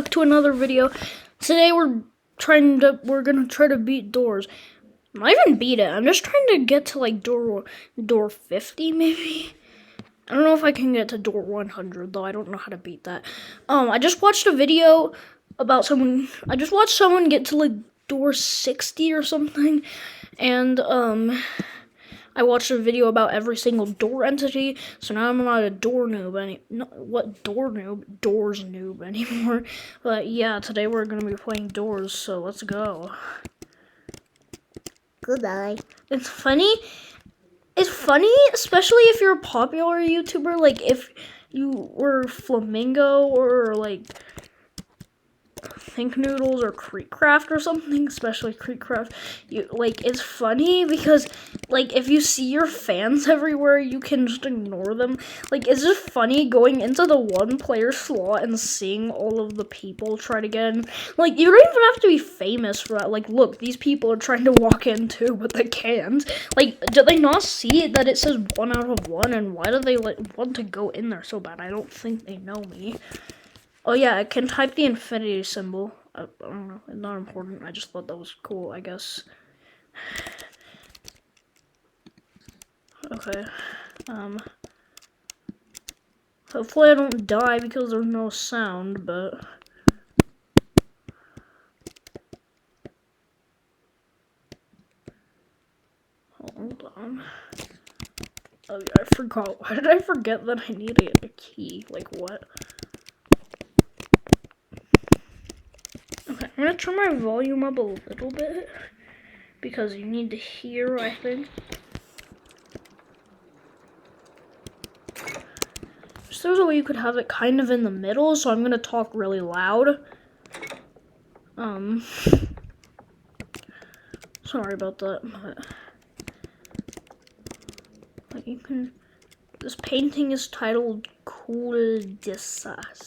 back to another video. Today we're gonna try to beat doors. Not even beat it. I'm just trying to get to like door 50 maybe. I don't know if I can get to door 100 though. I don't know how to beat that. I just watched a video about someone. I just watched someone get to like door 60 or something, and I watched a video about every single door entity, so now I'm not a door noob doors noob anymore. But yeah, today we're gonna be playing doors, so let's go. Goodbye. It's funny, especially if you're a popular YouTuber, like if you were Flamingo or like Think Noodles or Creekcraft or something, especially Creekcraft. It's funny because like if you see your fans everywhere, you can just ignore them. Like it's just funny going into the one player slot and seeing all of the people try to get in. Like you don't even have to be famous for that. Like look, these people are trying to walk in too, but they can't. Like do they not see that it says 1 out of 1, and why do they want to go in there so bad? I don't think they know me. Oh yeah, I can type the infinity symbol. I don't know, it's not important. I just thought that was cool, I guess. Okay. Hopefully I don't die because there's no sound, but hold on. Oh yeah, I forgot. Why did I forget that I needed a key? Like what? Okay, I'm gonna turn my volume up a little bit because you need to hear, I think. So there's a way you could have it kind of in the middle, so I'm gonna talk really loud. Sorry about that, but you can. This painting is titled Cul-de-sac.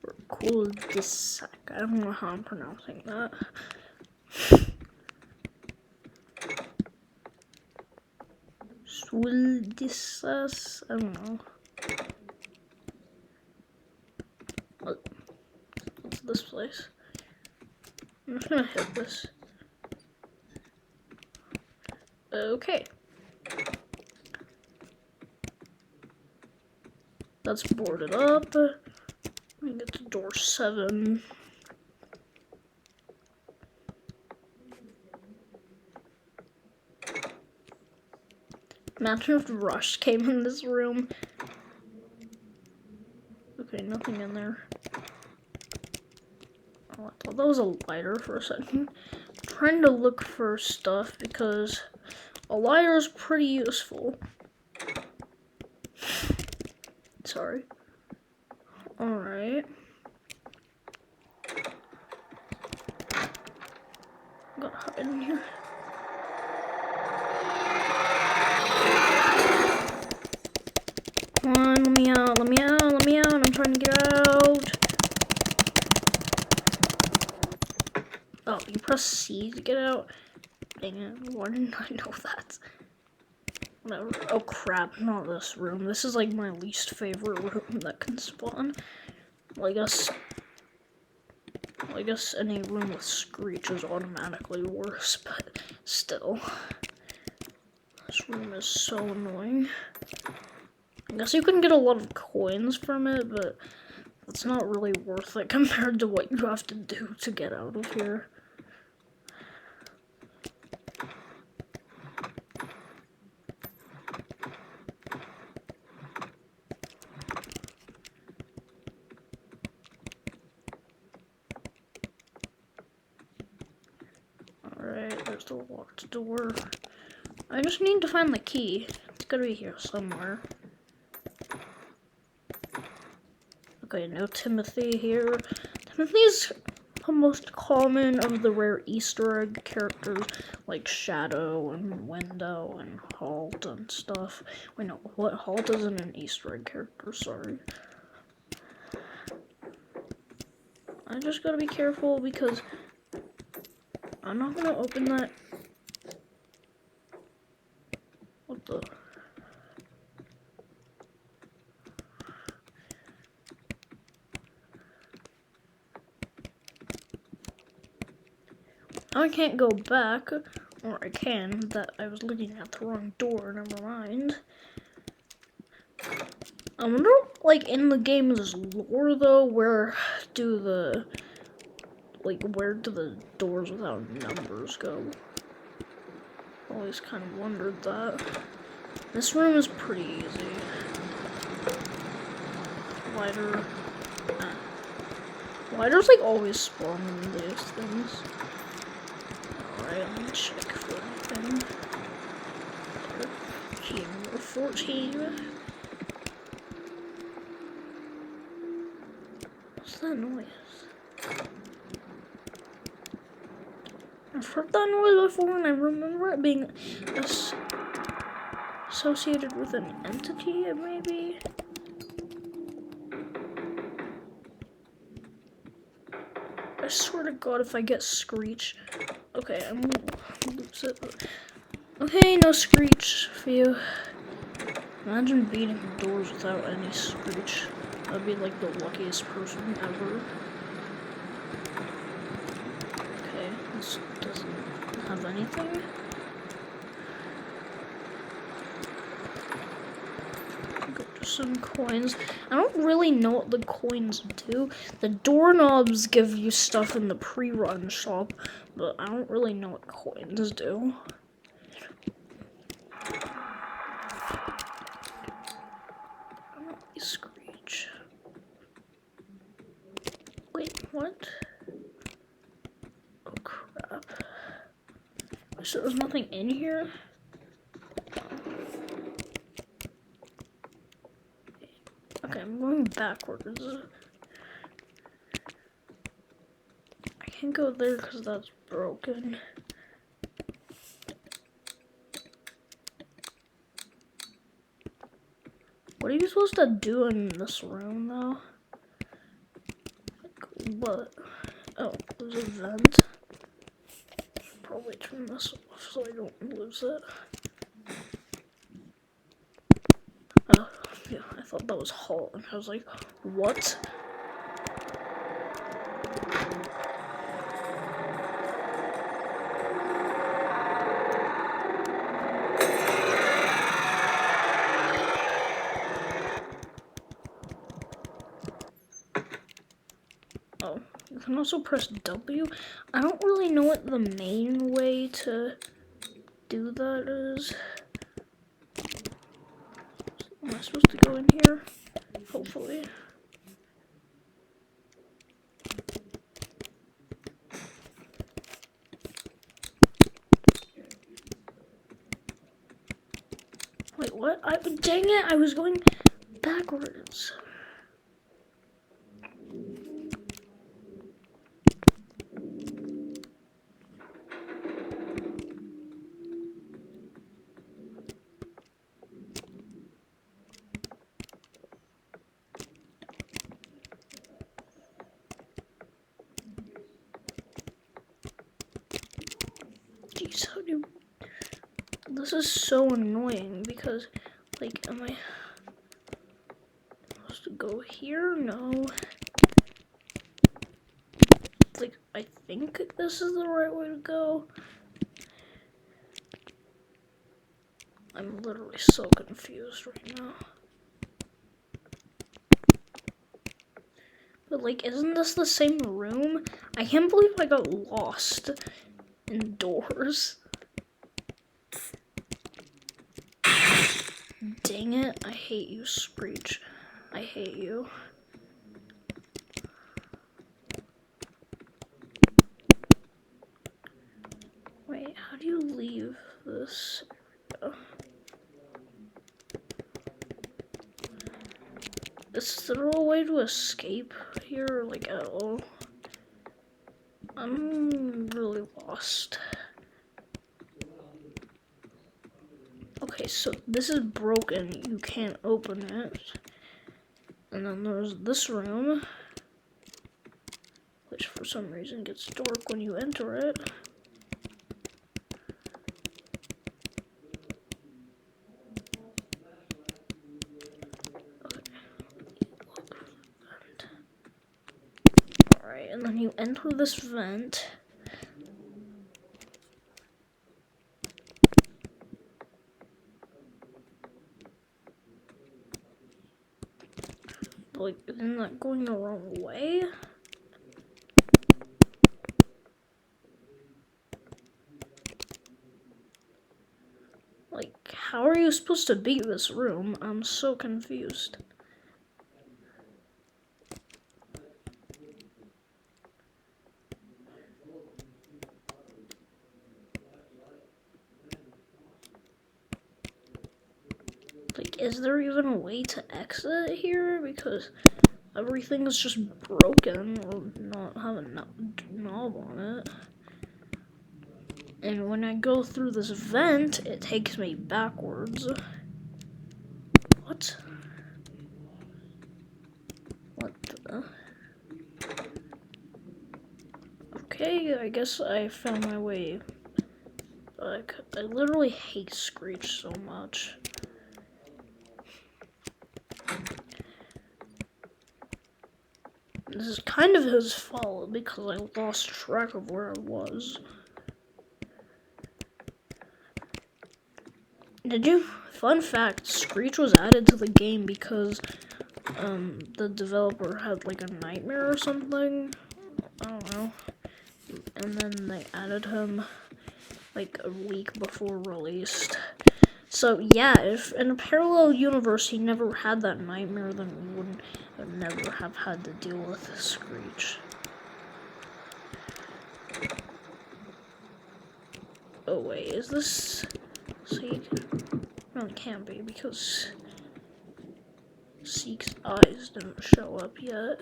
Or Cul-de-sac. I don't know how I'm pronouncing that. Cul-de-sac. I don't know. What's this place? I'm just gonna hit this. Okay. That's boarded up. Let me get to door 7. Imagine if Rush came in this room. Okay, nothing in there. Oh, I thought that was a lighter for a second. I'm trying to look for stuff because a lighter is pretty useful. Sorry. Alright. Gotta hide in here. Come on, let me out, let me out, let me out. I'm trying to get out. Oh, you press C to get out? Dang it, why didn't I know that? Whatever. Oh crap, not this room. This is like my least favorite room that can spawn. Well, I guess any room with Screech is automatically worse, but still. This room is so annoying. I guess you can get a lot of coins from it, but it's not really worth it compared to what you have to do to get out of here. Alright, there's the locked door. I just need to find the key. It's gotta be here somewhere. Okay, no Timothy here. Timothy's the most common of the rare Easter egg characters, like Shadow and Window and Halt and stuff. Wait, no, what? Halt isn't an Easter egg character, sorry. I just gotta be careful because I'm not gonna open that. What the? Now I can't go back, or I can, that I was looking at the wrong door, never mind. I wonder, like, in the game's lore, though, where do the doors without numbers go? Always kind of wondered that. This room is pretty easy. Lighter. Lighters, like, always spawn in these things. Alright, let me check for anything. Key number 14. What's that noise? I've heard that noise before, and I remember it being associated with an entity, maybe? I swear to God, if I get Screech... Okay, I'm gonna lose it. Okay, no Screech. Phew. Imagine beating doors without any Screech. That'd be like the luckiest person ever. Okay, this doesn't have anything. Some coins. I don't really know what the coins do. The doorknobs give you stuff in the pre-run shop, but I don't really know what coins do. Screech. Wait, what? Oh crap. So there's nothing in here? Okay, I'm going backwards. I can't go there because that's broken. What are you supposed to do in this room, though? Like, what? Oh, there's a vent. Probably turn this off so I don't lose it. Oh, yeah, I thought that was Halt, and I was like, what? Oh, you can also press W. I don't really know what the main way to do that is. Am I supposed to go in here? Hopefully. Wait, what? Dang it, I was going backwards. Jeez, how do... This is so annoying because, like, am I supposed to go here? No. Like, I think this is the right way to go. I'm literally so confused right now. But, like, isn't this the same room? I can't believe I got lost indoors. Dang it, I hate you, Screech. I hate you. Wait, how do you leave this area? Is there a way to escape here, like, at all? I'm really lost. Okay, so this is broken. You can't open it. And then there's this room, which for some reason gets dark when you enter it. Alright, and then you enter this vent. Like, isn't that going the wrong way? Like, how are you supposed to beat this room? I'm so confused. Like, is there even a way to exit here? Because everything is just broken or not have a knob on it. And when I go through this vent, it takes me backwards. What? What the? Okay, I guess I found my way. Like, I literally hate Screech so much. This is kind of his fault because I lost track of where I was. Did you? Fun fact, Screech was added to the game because the developer had like a nightmare or something. I don't know. And then they added him like a week before released. So yeah, if in a parallel universe he never had that nightmare, then we would never have had to deal with Screech. Oh wait, is this Seek? No, it can't be because Seek's eyes didn't show up yet.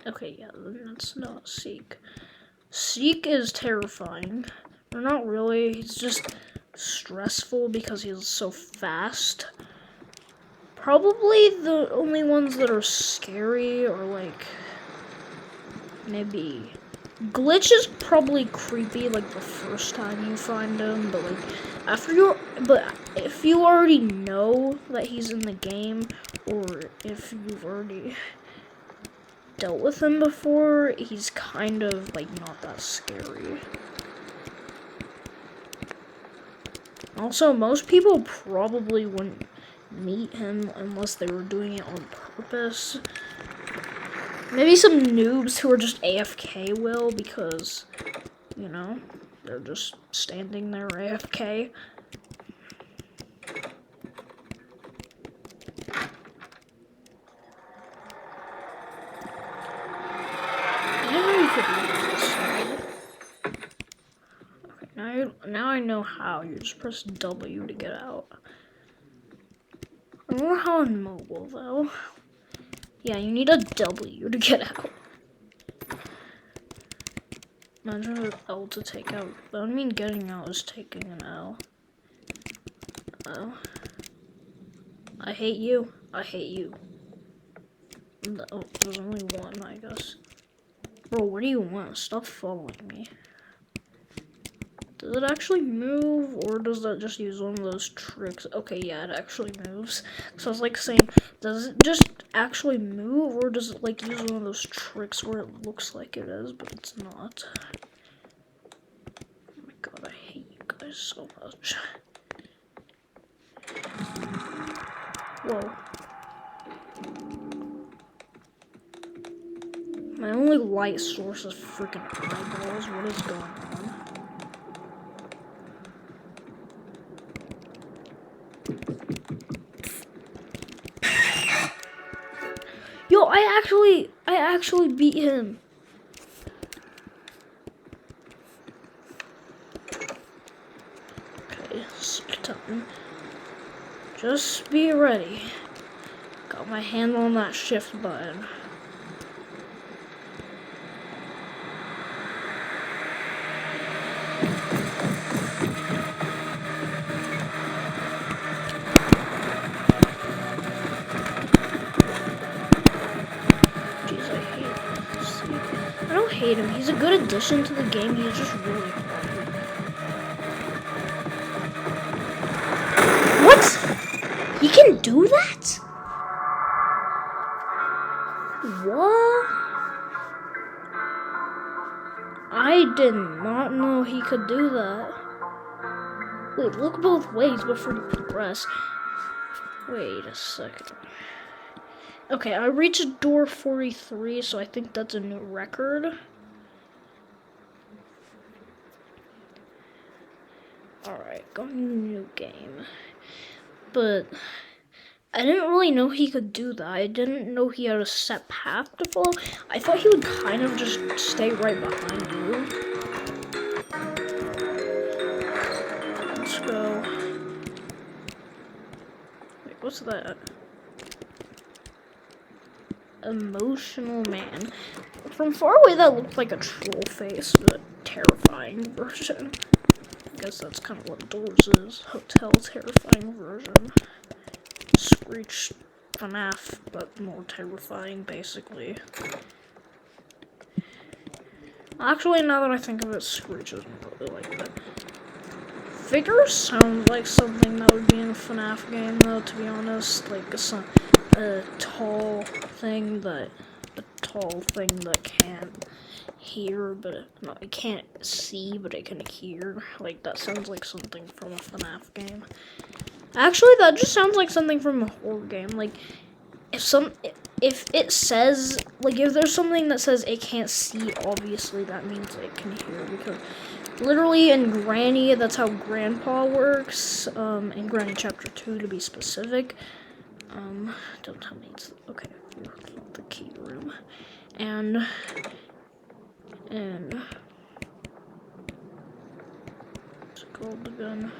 Okay, yeah, then that's not Seek. Seek is terrifying. Or not really, he's just stressful because he's so fast. Probably the only ones that are scary are like maybe Glitch is probably creepy like the first time you find him, but like if you already know that he's in the game, or if you've already dealt with him before, he's kind of like not that scary. Also, most people probably wouldn't meet him unless they were doing it on purpose. Maybe some noobs who are just AFK will, because, you know, they're just standing there AFK. I didn't know you could move this side. Okay, now I know how. You just press W to get out. I don't know how on mobile, though. Yeah, you need a W to get out. Imagine an L to take out. That would mean getting out is taking an L. Oh. I hate you. I hate you. Oh, there's only one, I guess. Bro, what do you want? Stop following me. Does it actually move, or does that just use one of those tricks? Okay, yeah, it actually moves. So I was like saying, does it just actually move, or does it like use one of those tricks where it looks like it is, but it's not? Oh my god, I hate you guys so much. Whoa. My only light source is freaking eyeballs. What is going on? Yo, I actually beat him. Okay, sick time. Just be ready. Got my hand on that shift button. I don't hate him. He's a good addition to the game. He's just really hard. What? He can do that? What? I did not know he could do that. Wait, look both ways before you progress. Wait a second. Okay, I reached door 43, so I think that's a new record. Alright, going to new game. But I didn't really know he could do that. I didn't know he had a set path to follow. I thought he would kind of just stay right behind you. Let's go. Wait, what's that? Emotional man. From far away, that looked like a troll face, but terrifying version. I guess that's kind of what Doors is. Hotel terrifying version. Screech FNAF, but more terrifying, basically. Actually, now that I think of it, Screech isn't really like that. Figures sound like something that would be in a FNAF game, though, to be honest. Like a tall thing that can't hear, but no, it can't see, but it can hear. Like, that sounds like something from a FNAF game. Actually, that just sounds like something from a horror game. Like, if it says, like, if there's something that says it can't see, obviously that means it can hear, because literally in Granny, that's how Grandpa works, in Granny Chapter 2 to be specific. Don't tell me it's, okay, the key room. And what's it called again?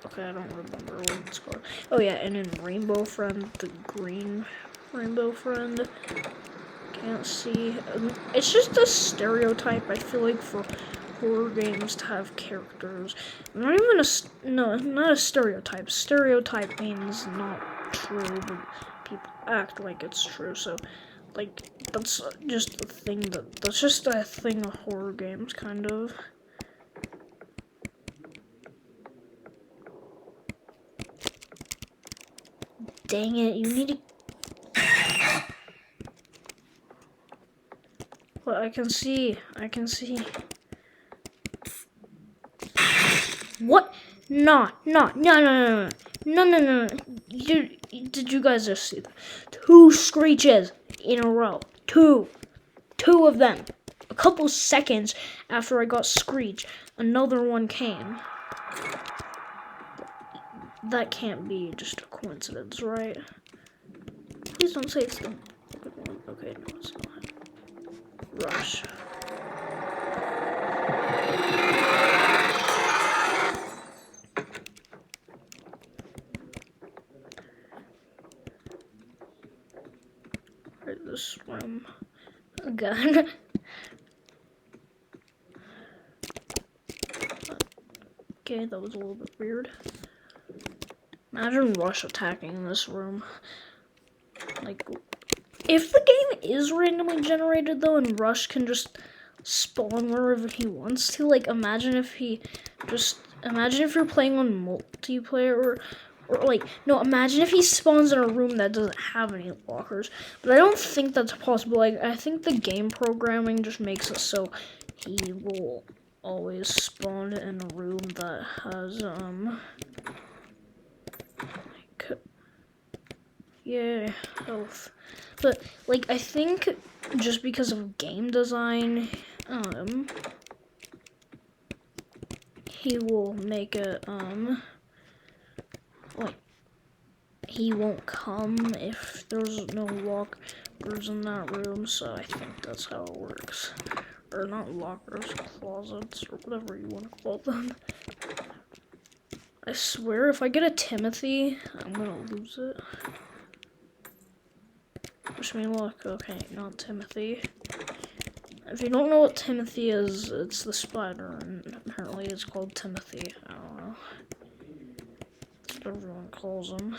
Okay, I don't remember what it's called. Oh yeah, and in Rainbow Friend, the green Rainbow Friend. Can't see. It's just a stereotype, I feel like, for horror games to have characters. Not even not a stereotype. Stereotype means not true, but people act like it's true. So, like, that's just a thing of horror games, kind of. Dang it, you need to... Well, I can see. What? No. Did you guys just see that? 2 screeches in a row. Two of them. A couple seconds after I got Screech, another one came. That can't be just a coincidence, right? Please don't say it's the good one. Okay, no, it's not. Rush. Right, this room again. Okay, that was a little bit weird. Imagine Rush attacking this room. Like, if the game is randomly generated though, and Rush can just spawn wherever he wants to, like, imagine if you're playing on multiplayer, or like, no, imagine if he spawns in a room that doesn't have any lockers. But I don't think that's possible. Like, I think the game programming just makes it so he will always spawn in a room that has, yeah, health. But, like, I think just because of game design, he will make it, like, he won't come if there's no lockers in that room, so I think that's how it works. Or not lockers, closets, or whatever you want to call them. I swear, if I get a Timothy, I'm gonna lose it. Wish me luck. Okay, not Timothy. If you don't know what Timothy is, it's the spider, and apparently it's called Timothy. I don't know. That's what everyone calls him.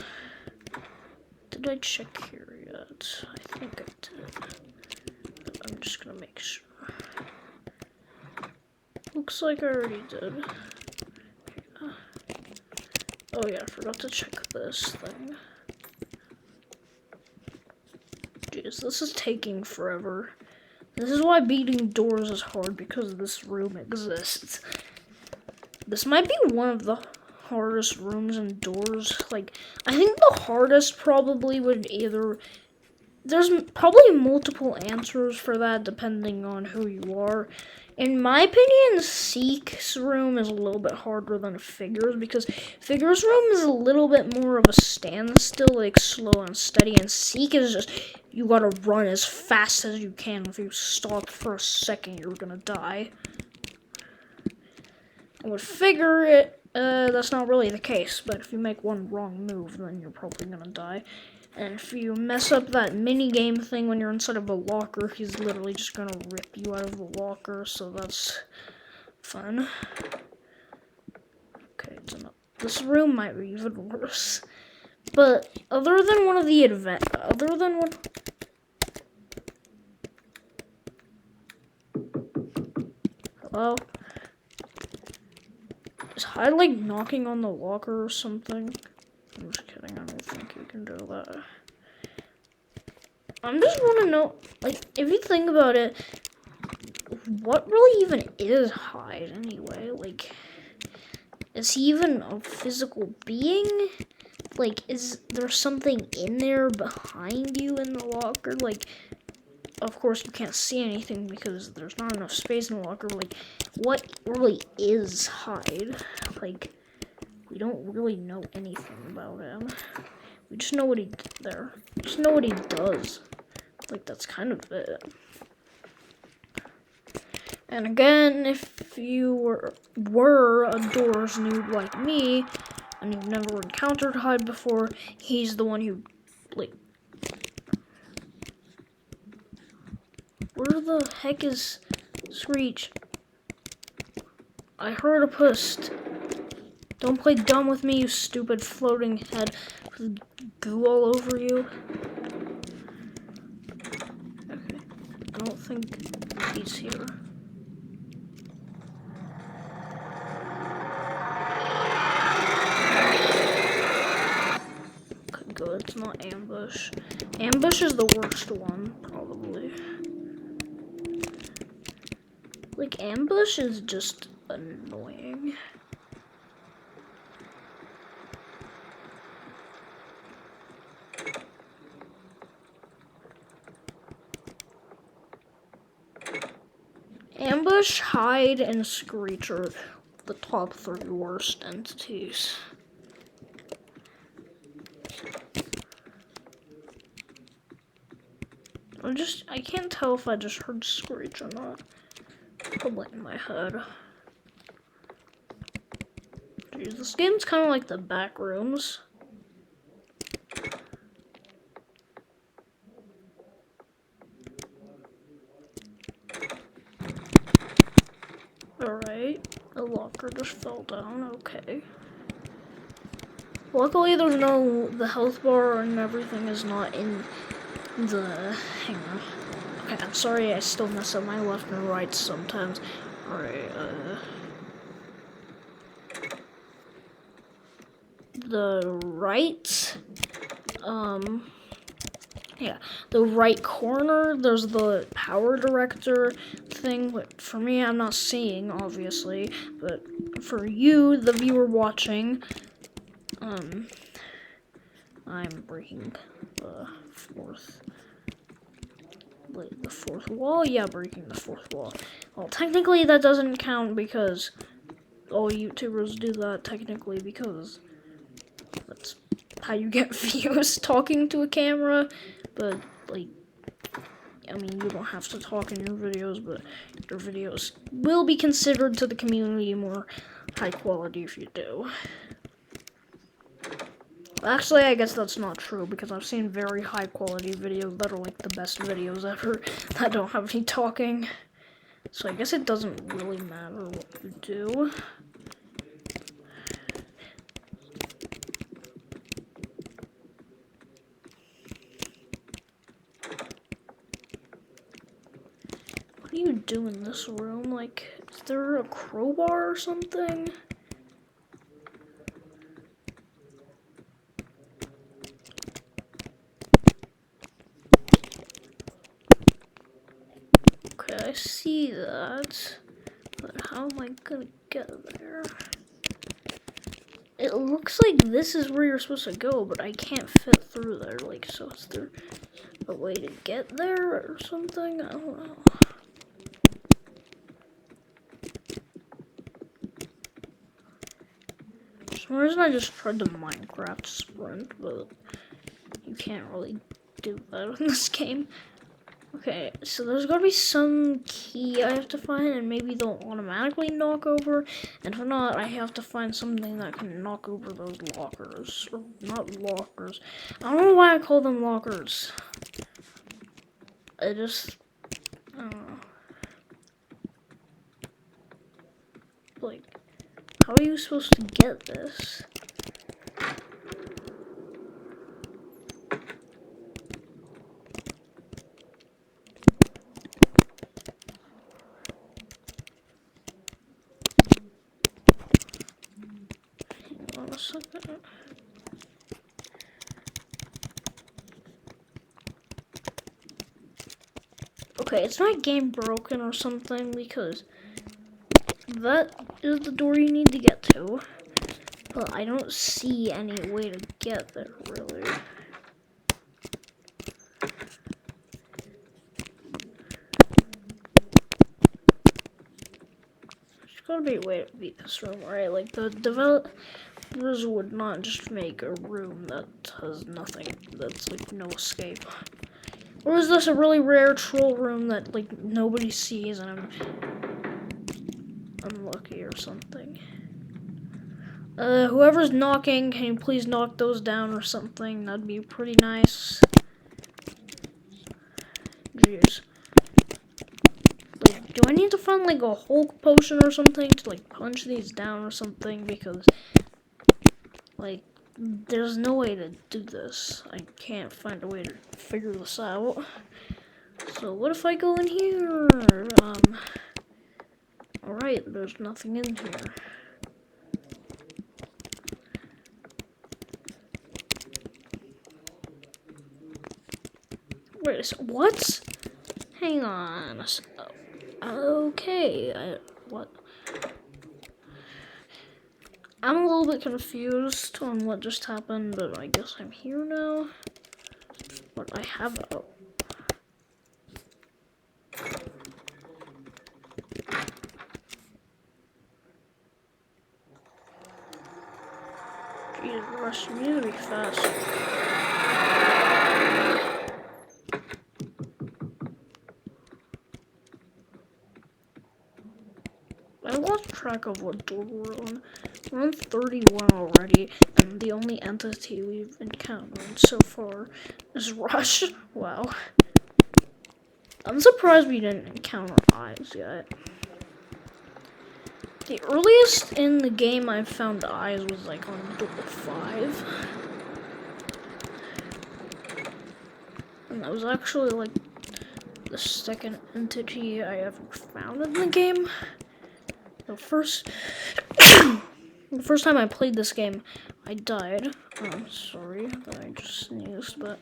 Did I check here yet? I think I did. But I'm just gonna make sure. Looks like I already did. Oh yeah, I forgot to check this thing. Jeez, this is taking forever. This is why beating Doors is hard, because this room exists. This might be one of the hardest rooms and doors. Like, I think the hardest probably would either... There's probably multiple answers for that depending on who you are. In my opinion, Seek's room is a little bit harder than Figure's because Figure's room is a little bit more of a standstill, like slow and steady, and Seek is just, you gotta run as fast as you can. If you stop for a second, you're gonna die. And with Figure, that's not really the case, but if you make one wrong move, then you're probably gonna die. And if you mess up that mini-game thing when you're inside of a locker, he's literally just gonna rip you out of the locker, so that's fun. Okay, it's enough. This room might be even worse. But other than one of the Hello? Is Hyde like knocking on the locker or something? I'm just kidding, I don't think you can do that. I just want to know, like, if you think about it, what really even is Hyde anyway? Like, is he even a physical being? Like, is there something in there behind you in the locker? Like, of course you can't see anything because there's not enough space in the locker. Like, what really is Hyde? Like, we don't really know anything about him. We just know what he did there. We just know what he does. Like, that's kind of it. And again, if you were a Doors noob like me, and you've never encountered Hyde before, he's the one who, like... Where the heck is Screech? I heard a puss. Don't play dumb with me, you stupid floating head with goo all over you. Okay, I don't think he's here. Okay, good, it's not ambush. Ambush is the worst one, probably. Like, ambush is just annoying. Ambush, Hyde, and Screech are the top 3 worst entities. I can't tell if I just heard Screech or not. Probably in my head. Jeez, this game's kind of like the back rooms. Alright, the locker just fell down, okay. Luckily the health bar and everything is not in the hanger. Okay, I'm sorry I still mess up my left and right sometimes. Alright, the right, yeah, the right corner, there's the power director thing, but for me, I'm not seeing, obviously, but for you, the viewer watching, I'm breaking the fourth wall? Yeah, breaking the fourth wall. Well, technically that doesn't count because all YouTubers do that technically because that's how you get views, talking to a camera. But, like, I mean, you don't have to talk in your videos, but your videos will be considered to the community more high quality if you do. Actually, I guess that's not true, because I've seen very high quality videos that are like the best videos ever that don't have any talking. So I guess it doesn't really matter what you do. What do you do in this room? Like, is there a crowbar or something? I see that, but how am I gonna get there? It looks like this is where you're supposed to go, but I can't fit through there. Like, so is there a way to get there or something? I don't know. For some reason I just tried the Minecraft sprint, but you can't really do that in this game. Okay, so there's gotta be some key I have to find, and maybe they'll automatically knock over. And if not, I have to find something that can knock over those lockers. Or not lockers. I don't know why I call them lockers. I don't know. Like, how are you supposed to get this? Hang on a second. Okay, it's not game broken or something, because that is the door you need to get to. But I don't see any way to get there, really. There's gotta be a way to beat this room, right? Like, the developers would not just make a room that has nothing, that's like no escape. Or is this a really rare troll room that like nobody sees and I'm unlucky or something? Whoever's knocking, can you please knock those down or something? That'd be pretty nice. Jeez. Like, do I need to find like a Hulk potion or something to like punch these down or something? Because like, there's no way to do this. I can't find a way to figure this out. So what if I go in here? Alright, there's nothing in here. Wait, what? Hang on. Okay, what? I'm a little bit confused on what just happened, but I guess I'm here now. But I have a... Jesus Christ, you need to be fast. I lost track of what door we're on. We're on 31 already, and the only entity we've encountered so far is Rush. Wow. I'm surprised we didn't encounter eyes yet. The earliest in the game I found eyes was like on door 5. And that was actually like the second entity I ever found in the game. The first time I played this game, I died. I'm sorry that I just sneezed, but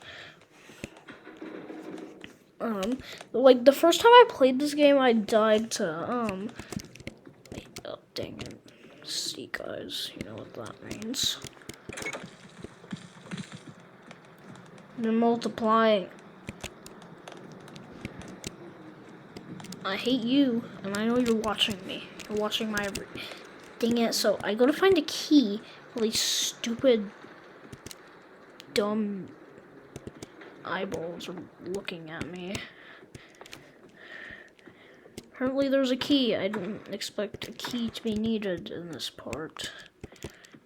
like the first time I played this game, I died to oh dang it, Seek Eyes. You know what that means? They're multiplying. I hate you, and I know you're watching me. You're watching my every. Dang it! So I gotta find a key. All these stupid, dumb eyeballs are looking at me. Apparently, there's a key. I didn't expect a key to be needed in this part.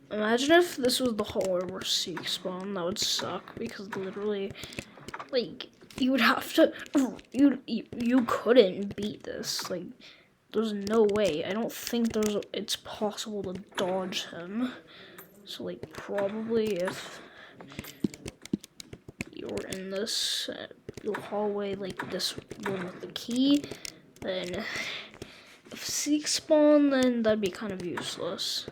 Imagine if this was the hallway where Seek spawned. That would suck because literally, like, you would have to. You couldn't beat this. Like. There's no way. I don't think it's possible to dodge him. So, like, probably if you're in this hallway, like this one with the key, then if Seek spawn, then that'd be kind of useless.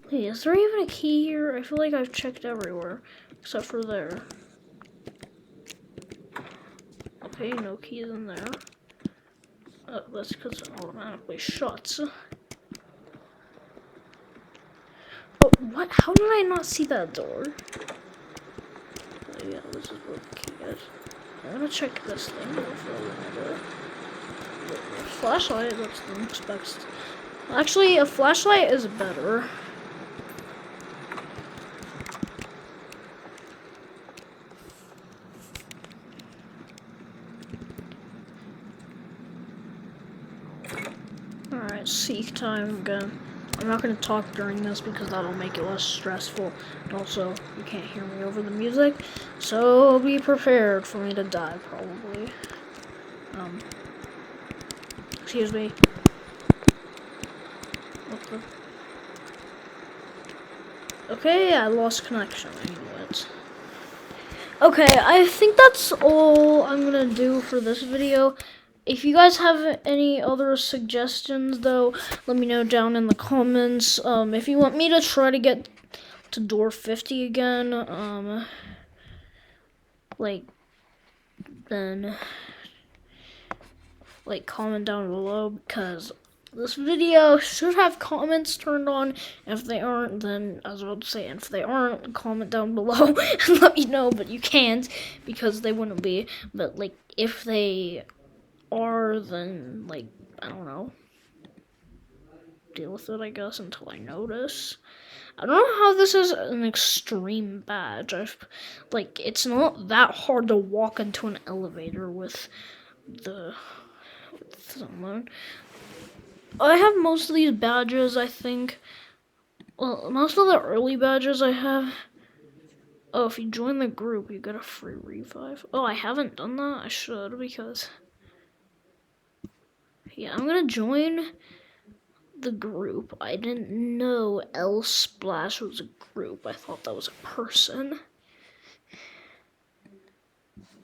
Hey, is there even a key here? I feel like I've checked everywhere, except for there. Okay, no keys in there. Oh, that's because it automatically shuts. what? How did I not see that door? Oh, yeah, this is what the key is. I'm gonna check this thing for a little bit. Flashlight, that's the next. Actually, a flashlight is better. Alright, seek time again. I'm not going to talk during this because that'll make it less stressful. And also, you can't hear me over the music. So be prepared for me to die, probably. Excuse me. What the? Okay, I lost connection. I knew it. Okay, I think that's all I'm going to do for this video. If you guys have any other suggestions, though, let me know down in the comments. If you want me to try to get to door 50 again, then comment down below, because this video should have comments turned on. If they aren't, then as I was saying, if they aren't, comment down below and let me know. But you can't because they wouldn't be. But if they are, then I don't know, deal with it, I guess, until I notice. I don't know how this is an extreme badge. It's not that hard to walk into an elevator with someone. I have most of these badges, I think. Well, most of the early badges I have. Oh, if you join the group, you get a free revive. Oh, I haven't done that. I should, because yeah, I'm gonna join the group. I didn't know L Splash was a group. I thought that was a person.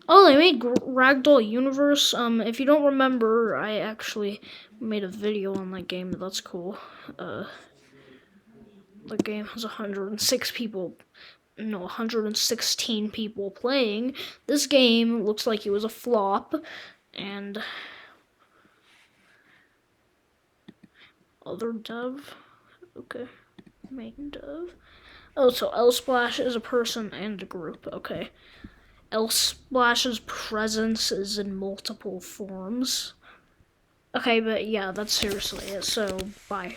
Oh, they made Ragdoll Universe. If you don't remember, I actually made a video on that game. That's cool. The game has 116 people playing. This game looks like it was a flop, and other dev. Okay, main dev. Oh, so L Splash is a person and a group. Okay. L Splash's presence is in multiple forms. Okay, but yeah, that's seriously it. So, bye.